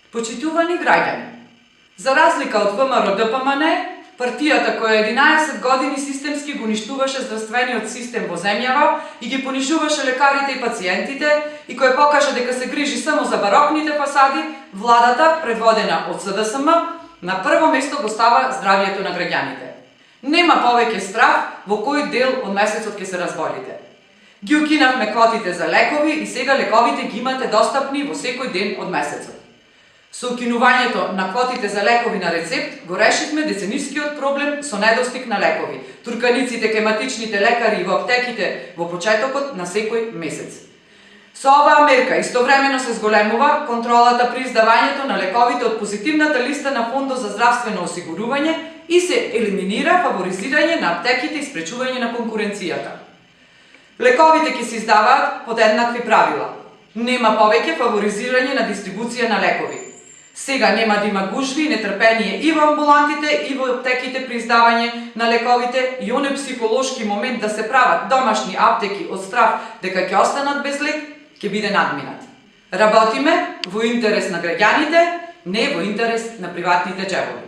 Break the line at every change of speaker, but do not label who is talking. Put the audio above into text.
Почитувани граѓани, за разлика од ВМРО-ДПМН, партијата која 11 години системски го уништуваше здравствениот систем во земјава и ги понижуваше лекарите и пациентите и која покажа дека се грижи само за барокните фасади, владата, предводена од СДСМ, на прво место го става здравието на граѓаните. Нема повеќе страф во кој дел од месецот ќе се разболите. Ги укинавме квотите за лекови и сега лековите ги имате достапни во секој ден од месецот. Со укинувањето на квотите за лекови на рецепт го решивме деценискиот проблем со недостиг на лекови, турканиците кај матичните лекари и во аптеките во почетокот на секој месец. Со оваа мерка истовремено се зголемува контролата при издавањето на лековите од позитивната листа на Фондот за здравствено осигурување и се елиминира фаворизирање на аптеките и спречување на конкуренцијата. Лековите ќе се издаваат под еднакви правила. Нема повеќе фаворизирање на дистрибуција на лекови. Сега нема да има гужви и нетрпение и во амбулантите и во аптеките при издавање на лековите и оној психолошки момент да се прават домашни аптеки од страф дека ќе останат без лек, ќе биде надминат. Работиме во интерес на граѓаните, не во интерес на приватните џебови.